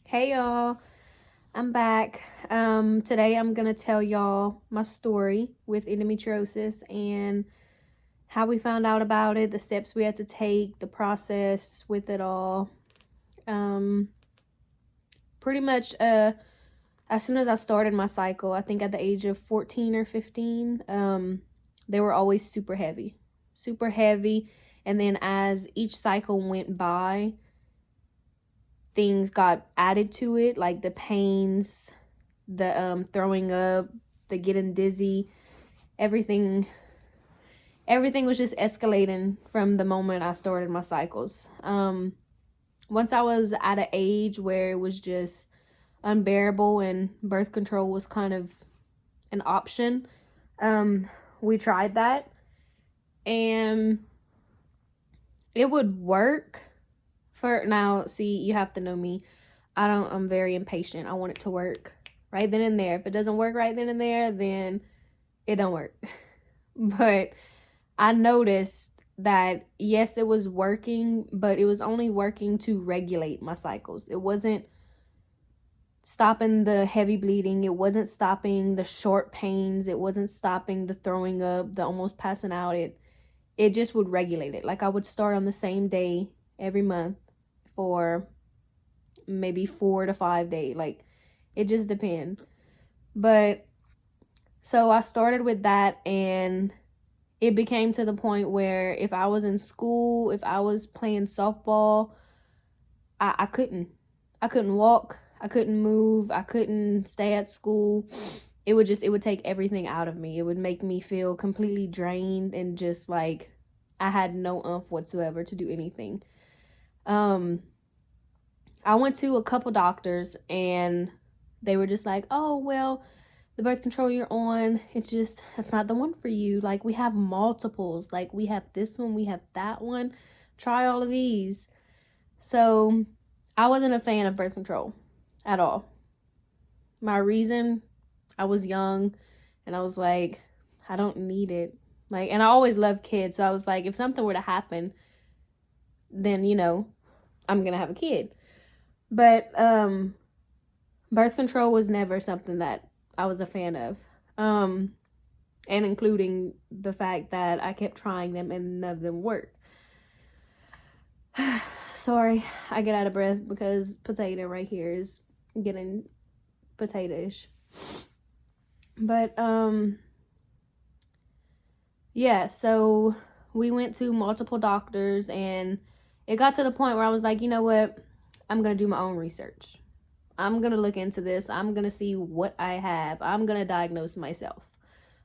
Hey y'all, I'm back. Today I'm gonna tell y'all my story with endometriosis and how we found out about it, the steps we had to take, the process with it all. Um, Pretty much as soon as I started my cycle, I think at the age of 14 or 15, they were always super heavy. And then as each cycle went by, things got added to it, like the pains, the throwing up, the getting dizzy, everything everything was just escalating from the moment I started my cycles. Once I was at an age where it was just unbearable and birth control was kind of an option, we tried that and it would work for now. See, you have to know me. I'm very impatient. I want it to work right then and there. If it doesn't work right then and there, then it don't work. But I noticed that yes, it was working, but it was only working to regulate my cycles. It wasn't stopping the heavy bleeding. It wasn't stopping the short pains. It wasn't stopping the throwing up, the almost passing out. It just would regulate it. Like I would start on the same day every month for maybe 4 to 5 days. Like it just depends. But so I started with that, and it became to the point where if I was in school, if I was playing softball, I couldn't. I couldn't walk. I couldn't move. I couldn't stay at school. It would take everything out of me. It would make me feel completely drained and just like I had no oomph whatsoever to do anything. I went to a couple doctors and they were just like, "Oh, well, the birth control you're on, that's not the one for you. Like we have multiples. Like we have this one, we have that one. Try all of these." So I wasn't a fan of birth control at all. My reason, I was young and I was like, I don't need it. Like, and I always loved kids. So I was like, if something were to happen, then, I'm going to have a kid. But birth control was never something that I was a fan of. And including the fact that I kept trying them and none of them worked. Sorry, I get out of breath because potato right here is getting potatoish. But yeah, so we went to multiple doctors and it got to the point where I was like, you know what? I'm going to do my own research. I'm going to look into this. I'm going to see what I have. I'm going to diagnose myself.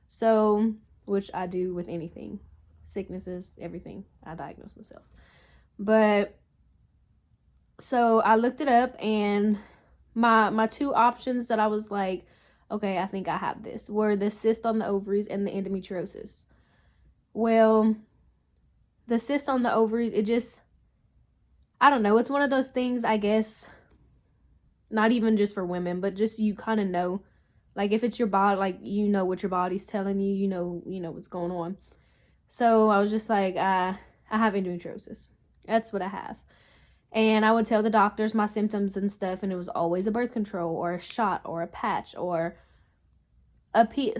So, which I do with anything, sicknesses, everything. I diagnose myself. But so I looked it up, and my two options that I was like, okay, I think I have this, were the cyst on the ovaries and the endometriosis. Well, the cyst on the ovaries, I don't know, it's one of those things, I guess, not even just for women, but just you kind of know, like if it's your body, like you know what your body's telling you, you know what's going on. So I was just like, I have endometriosis. That's what I have. And I would tell the doctors my symptoms and stuff, and it was always a birth control or a shot or a patch or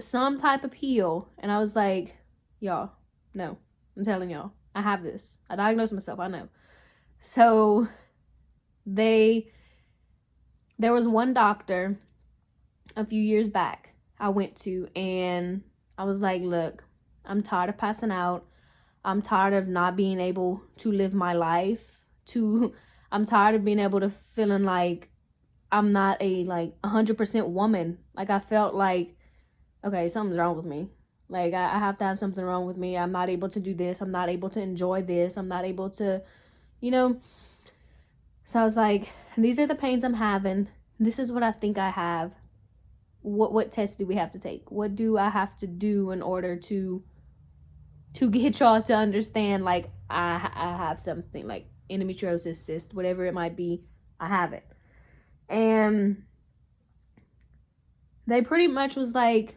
some type of peel. And I was like, y'all, no, I'm telling y'all, I have this. I diagnosed myself, I know. So there was one doctor a few years back I went to, and I was like, look, I'm tired of passing out. I'm tired of not being able to live my life. I'm tired of being able to feeling like I'm not a 100% woman. Like I felt like, okay, something's wrong with me. Like I have to have something wrong with me. I'm not able to do this. I'm not able to enjoy this. I'm not able to, you know. So I was like, these are the pains I'm having. This is what I think I have. What tests do we have to take? What do I have to do in order to get y'all to understand, like, I have something, like endometriosis, cyst, whatever it might be, I have it. And they pretty much was like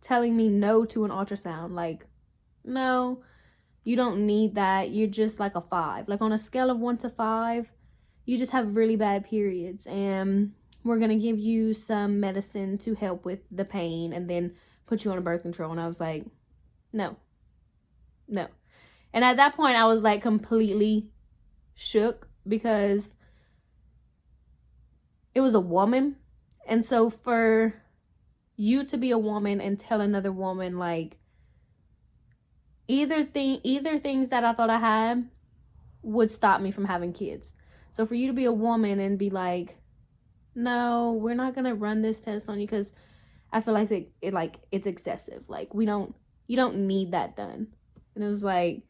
telling me no to an ultrasound. Like, no, you don't need that. You're just like a 5. Like on a scale of 1 to 5, you just have really bad periods, and we're going to give you some medicine to help with the pain and then put you on a birth control. And I was like, no. And at that point, I was like completely shook because it was a woman. And so for you to be a woman and tell another woman, like, either things that I thought I had would stop me from having kids. So for you to be a woman and be like, no, we're not gonna run this test on you because I feel like it's excessive. Like, you don't need that done. And it was like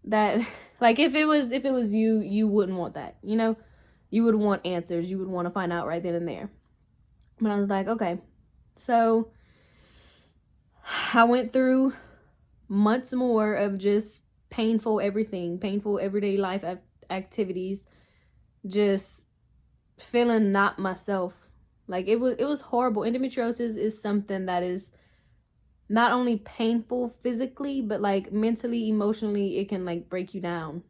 that, like, if it was you, you wouldn't want that, you know? You would want answers. You would want to find out right then and there. But I was like, okay. So I went through months more of just painful everything, painful everyday life activities, just feeling not myself. Like, it was horrible. Endometriosis is something that is not only painful physically, but like mentally, emotionally, it can like break you down.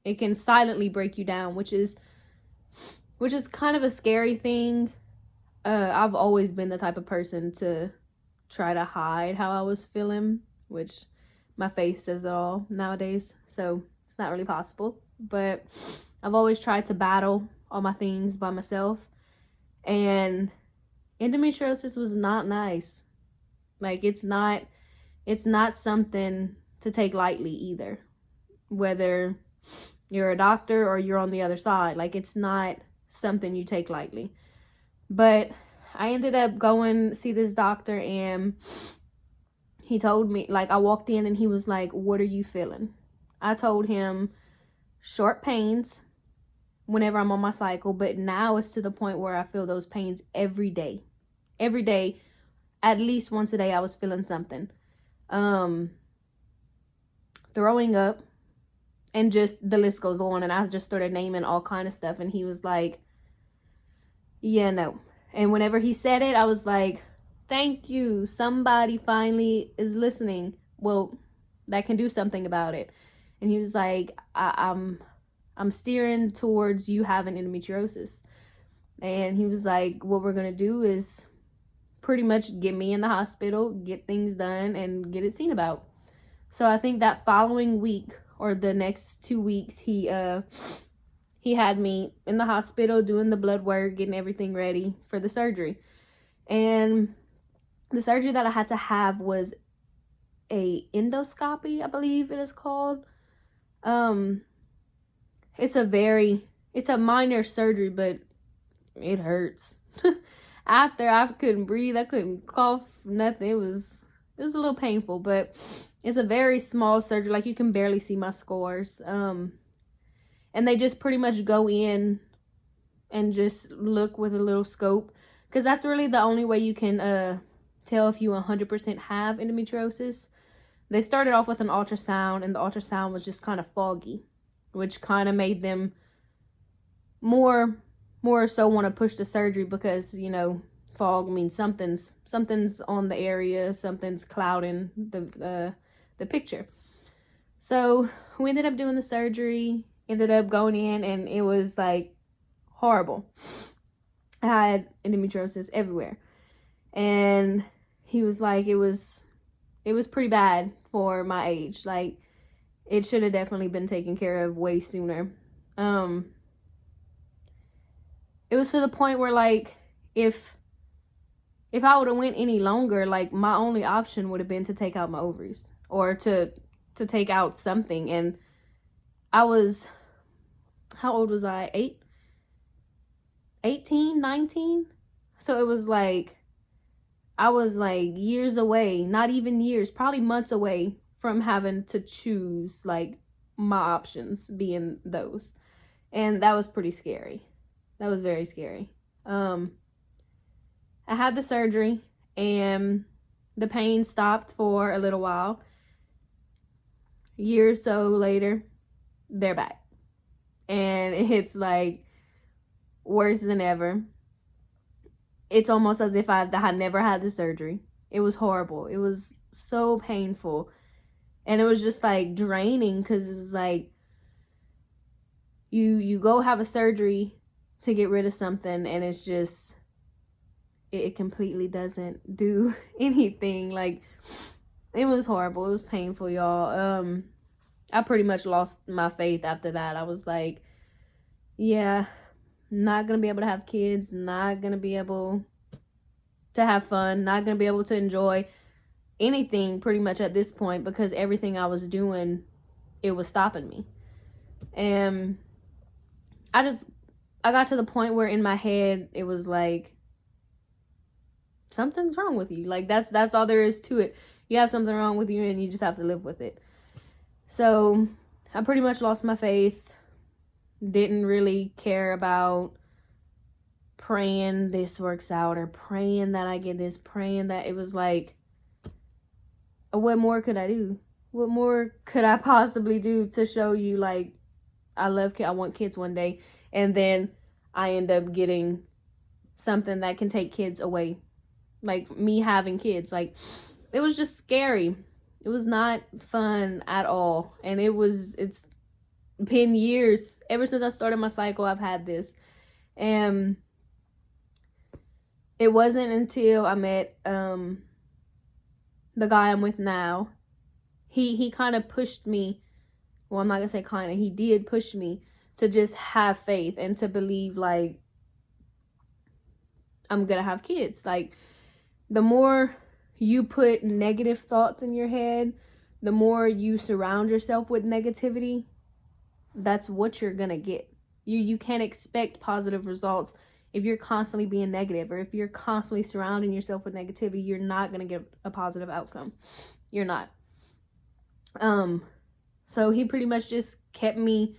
It can silently break you down, which is kind of a scary thing. I've always been the type of person to try to hide how I was feeling, which my face says it all nowadays, so it's not really possible. But I've always tried to battle all my things by myself, and endometriosis was not nice. Like, it's not something to take lightly either, whether you're a doctor or you're on the other side. Like, it's not something you take lightly. But I ended up going to see this doctor, and he told me, like, I walked in and he was like, what are you feeling? I told him short pains whenever I'm on my cycle, but now it's to the point where I feel those pains every day. Every day, at least once a day, I was feeling something. Throwing up, and just the list goes on. And I just started naming all kind of stuff, and he was like, yeah, no. And whenever he said it, I was like, thank you. Somebody finally is listening. Well, that can do something about it. And he was like, I'm steering towards you having endometriosis. And he was like, what we're going to do is pretty much get me in the hospital, get things done, and get it seen about. So I think that following week, or the next 2 weeks, he had me in the hospital doing the blood work, getting everything ready for the surgery. And the surgery that I had to have was a endoscopy, I believe it is called. It's a minor surgery, but it hurts. After, I couldn't breathe, I couldn't cough, nothing. It was a little painful, but it's a very small surgery. Like, you can barely see my scores. And they just pretty much go in and just look with a little scope, because that's really the only way you can tell if you 100% have endometriosis. They started off with an ultrasound, and the ultrasound was just kind of foggy, which kind of made them more so want to push the surgery, because, you know, fog means something's on the area, something's clouding the picture. So we ended up doing the surgery, ended up going in, and it was like horrible. I had endometriosis everywhere, and he was like, it was pretty bad for my age. Like, it should have definitely been taken care of way sooner. It was to the point where, like, if I would have went any longer, like, my only option would have been to take out my ovaries, or to take out something. And I was, how old was I? 18, 19? So it was like, I was like years away, not even years, probably months away from having to choose, like, my options being those. And that was pretty scary. That was very scary. I had the surgery, and the pain stopped for a little while. A year or so later, they're back. And it's like worse than ever. It's almost as if I had never had the surgery. It was horrible. It was so painful. And it was just like draining, because it was like, you go have a surgery to get rid of something, and it's just, it completely doesn't do anything. Like, it was horrible. It was painful, y'all. I pretty much lost my faith after that. I was like, yeah, not gonna be able to have kids, not gonna be able to have fun, not gonna be able to enjoy anything pretty much at this point, because everything I was doing, it was stopping me. And I got to the point where in my head it was like, something's wrong with you. Like, that's all there is to it. You have something wrong with you, and you just have to live with it. So I pretty much lost my faith. Didn't really care about praying this works out, or praying that I get this, praying that. It was like, what more could I do? What more could I possibly do to show you, like, I love kids, I want kids one day, and then I end up getting something that can take kids away, like me having kids. Like, it was just scary. It was not fun at all. And it's been years. Ever since I started my cycle, I've had this. And it wasn't until I met the guy I'm with now. He kind of pushed me. Well, I'm not gonna say kind of. He did push me to just have faith and to believe, like, I'm gonna have kids. Like, the more you put negative thoughts in your head, the more you surround yourself with negativity, that's what you're gonna get. You can't expect positive results if you're constantly being negative, or if you're constantly surrounding yourself with negativity. You're not gonna get a positive outcome. You're not. So he pretty much just kept me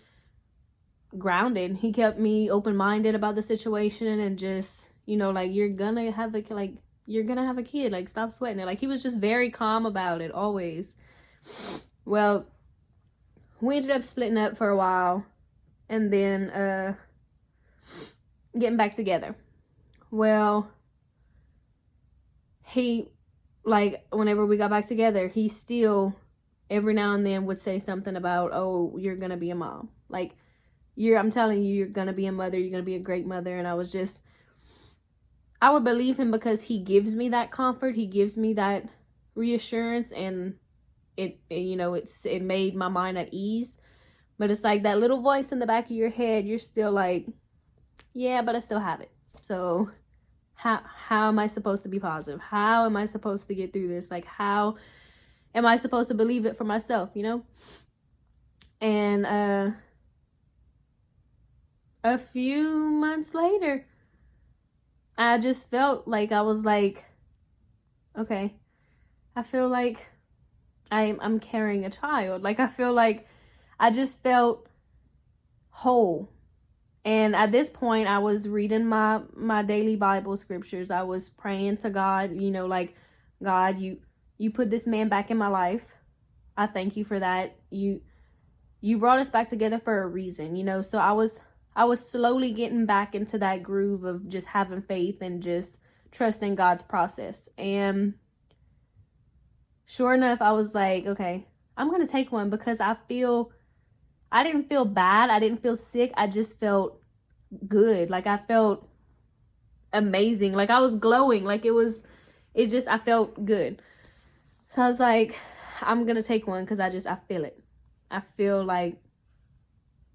grounded. He kept me open-minded about the situation, and just, like, you're gonna have a kid, like, stop sweating it. Like, he was just very calm about it, always. Well, we ended up splitting up for a while, and then getting back together. Well, he, like, whenever we got back together, he still every now and then would say something about, oh, you're gonna be a mom. Like, I'm telling you, you're gonna be a mother, you're gonna be a great mother. And I would believe him, because he gives me that comfort, he gives me that reassurance, and it made my mind at ease. But it's like that little voice in the back of your head, you're still like, yeah, but I still have it. So how am I supposed to be positive? How am I supposed to get through this? Like, how am I supposed to believe it for myself, And a few months later, I just felt like, I was like, okay, I feel like I'm carrying a child. Like, I feel like I just felt whole. And at this point, I was reading my daily Bible scriptures. I was praying to God, like, God, you put this man back in my life. I thank you for that. You brought us back together for a reason, So I was slowly getting back into that groove of just having faith and just trusting God's process. And sure enough, I was like, okay, I'm going to take one, because I didn't feel bad. I didn't feel sick. I just felt good. Like, I felt amazing. Like, I was glowing. Like, I felt good. So I was like, I'm going to take one, because I feel it. I feel like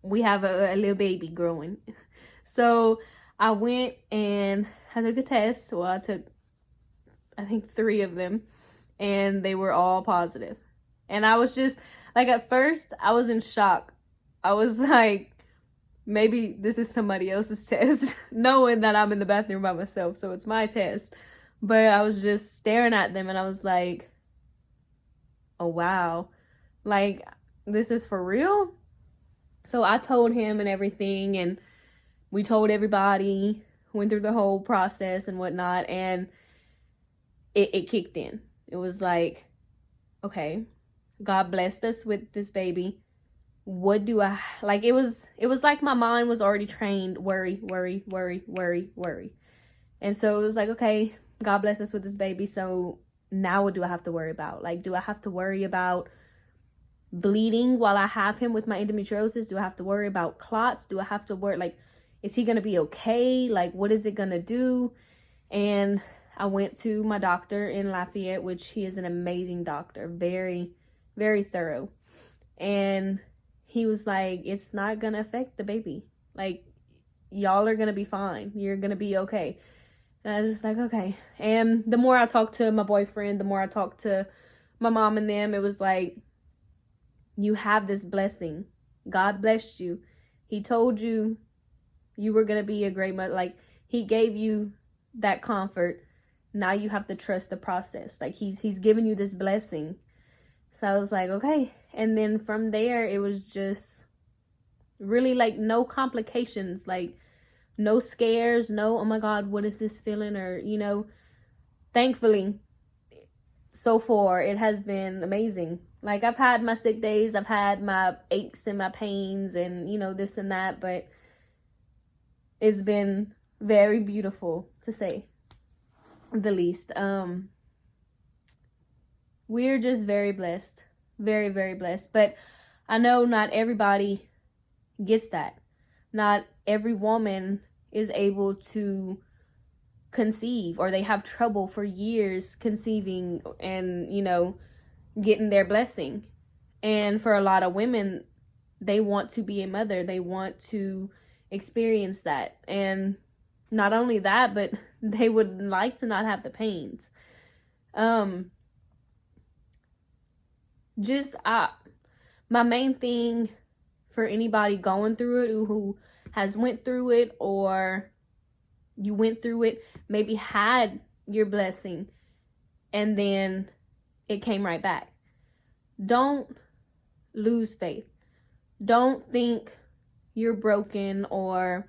we have a little baby growing. So I went and I took a test. Well, I took, I think, 3 of them, and they were all positive. And I was just, like, at first, I was in shock. I was like, maybe this is somebody else's test, knowing that I'm in the bathroom by myself, so it's my test. But I was just staring at them, and I was like, oh, wow. Like, this is for real? So I told him and everything, and we told everybody, went through the whole process and whatnot, and it kicked in. It was like, okay, God blessed us with this baby. What do I, like, it was like my mind was already trained, worry, worry, worry, worry, worry. And so it was like, okay, God bless us with this baby, so now what do I have to worry about? Like, do I have to worry about bleeding while I have him with my endometriosis? Do I have to worry about clots? Do I have to worry, like, is he going to be okay? Like, what is it going to do? And I went to my doctor in Lafayette, which he is an amazing doctor, very, very thorough. And he was like, it's not going to affect the baby. Like, y'all are going to be fine. You're going to be okay. And I was just like, okay. And the more I talked to my boyfriend, the more I talked to my mom and them, it was like, you have this blessing. God blessed you. He told you you were going to be a great mother. Like, he gave you that comfort. Now you have to trust the process. Like, he's given you this blessing. So I was like, okay. And then from there, it was just really like no complications, like no scares, no, oh my God, what is this feeling? Or, you know, thankfully, so far, it has been amazing. Like, I've had my sick days, I've had my aches and my pains and, you know, this and that, but it's been very beautiful, to say the least. We're just very blessed, very, very blessed. But I know not everybody gets that. Not every woman is able to conceive, or they have trouble for years conceiving and, you know, getting their blessing. And for a lot of women, they want to be a mother. They want to experience that. And not only that, but they would like to not have the pains. My main thing for anybody going through it, who has went through it, or you went through it, maybe had your blessing and then it came right back. Don't lose faith. Don't think you're broken, or,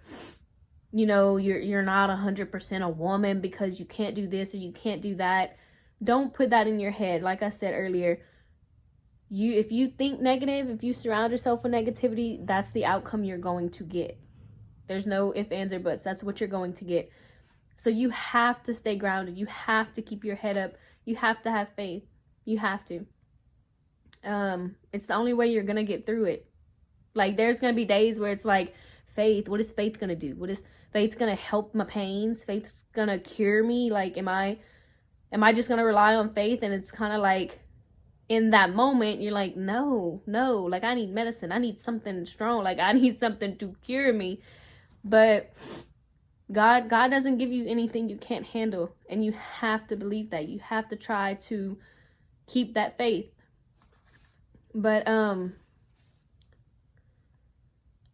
you know, you're not 100% a woman because you can't do this or you can't do that. Don't put that in your head. Like I said earlier, if you think negative, if you surround yourself with negativity, that's the outcome you're going to get. There's no ifs, ands, or buts. That's what you're going to get. So you have to stay grounded. You have to keep your head up. You have to have faith. You have to. It's the only way you're going to get through it. Like, there's going to be days where it's like, faith, what is faith going to do? What is faith's going to help my pains? Faith's going to cure me? Like, am I just going to rely on faith? And it's kind of like, in that moment, you're like, no, like, I need medicine. I need something strong. Like, I need something to cure me. But God doesn't give you anything you can't handle. And you have to believe that. You have to try to keep that faith. But,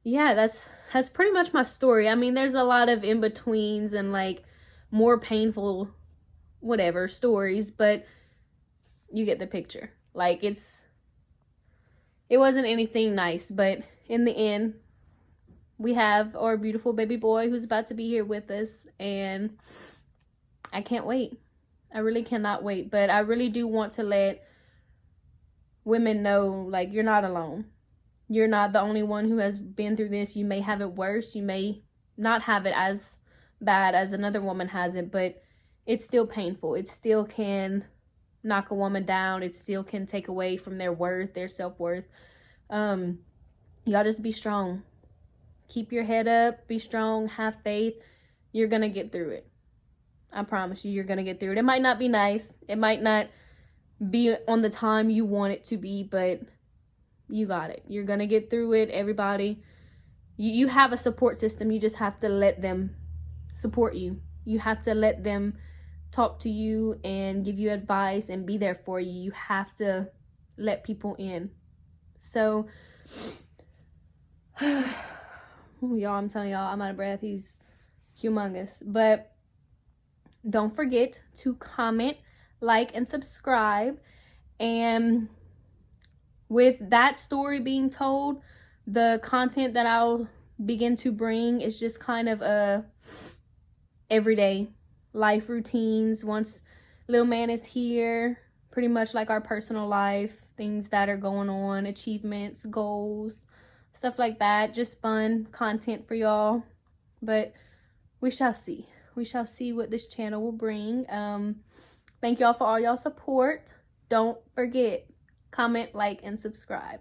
yeah, that's pretty much my story. I mean, there's a lot of in-betweens and, like, more painful, whatever, stories. But you get the picture. Like, it wasn't anything nice, but in the end, we have our beautiful baby boy who's about to be here with us, and I can't wait. I really cannot wait. But I really do want to let women know, like, you're not alone. You're not the only one who has been through this. You may have it worse. You may not have it as bad as another woman has it, but it's still painful. It still can knock a woman down. It still can take away from their worth, their self-worth. Y'all just be strong. Keep your head up. Be strong. Have faith. You're going to get through it. I promise you, you're going to get through it. It might not be nice. It might not be on the time you want it to be, but you got it. You're going to get through it. Everybody, you have a support system. You just have to let them support you. You have to let them talk to you and give you advice and be there for you. You have to let people in. So, y'all, I'm telling y'all, I'm out of breath. He's humongous. But don't forget to comment, like, and subscribe. And with that story being told, the content that I'll begin to bring is just kind of a everyday life routines. Once little man is here, pretty much like our personal life, things that are going on, achievements, goals, stuff like that. Just fun content for y'all. But we shall see. We shall see what this channel will bring. Thank y'all for all y'all support. Don't forget, comment, like, and subscribe.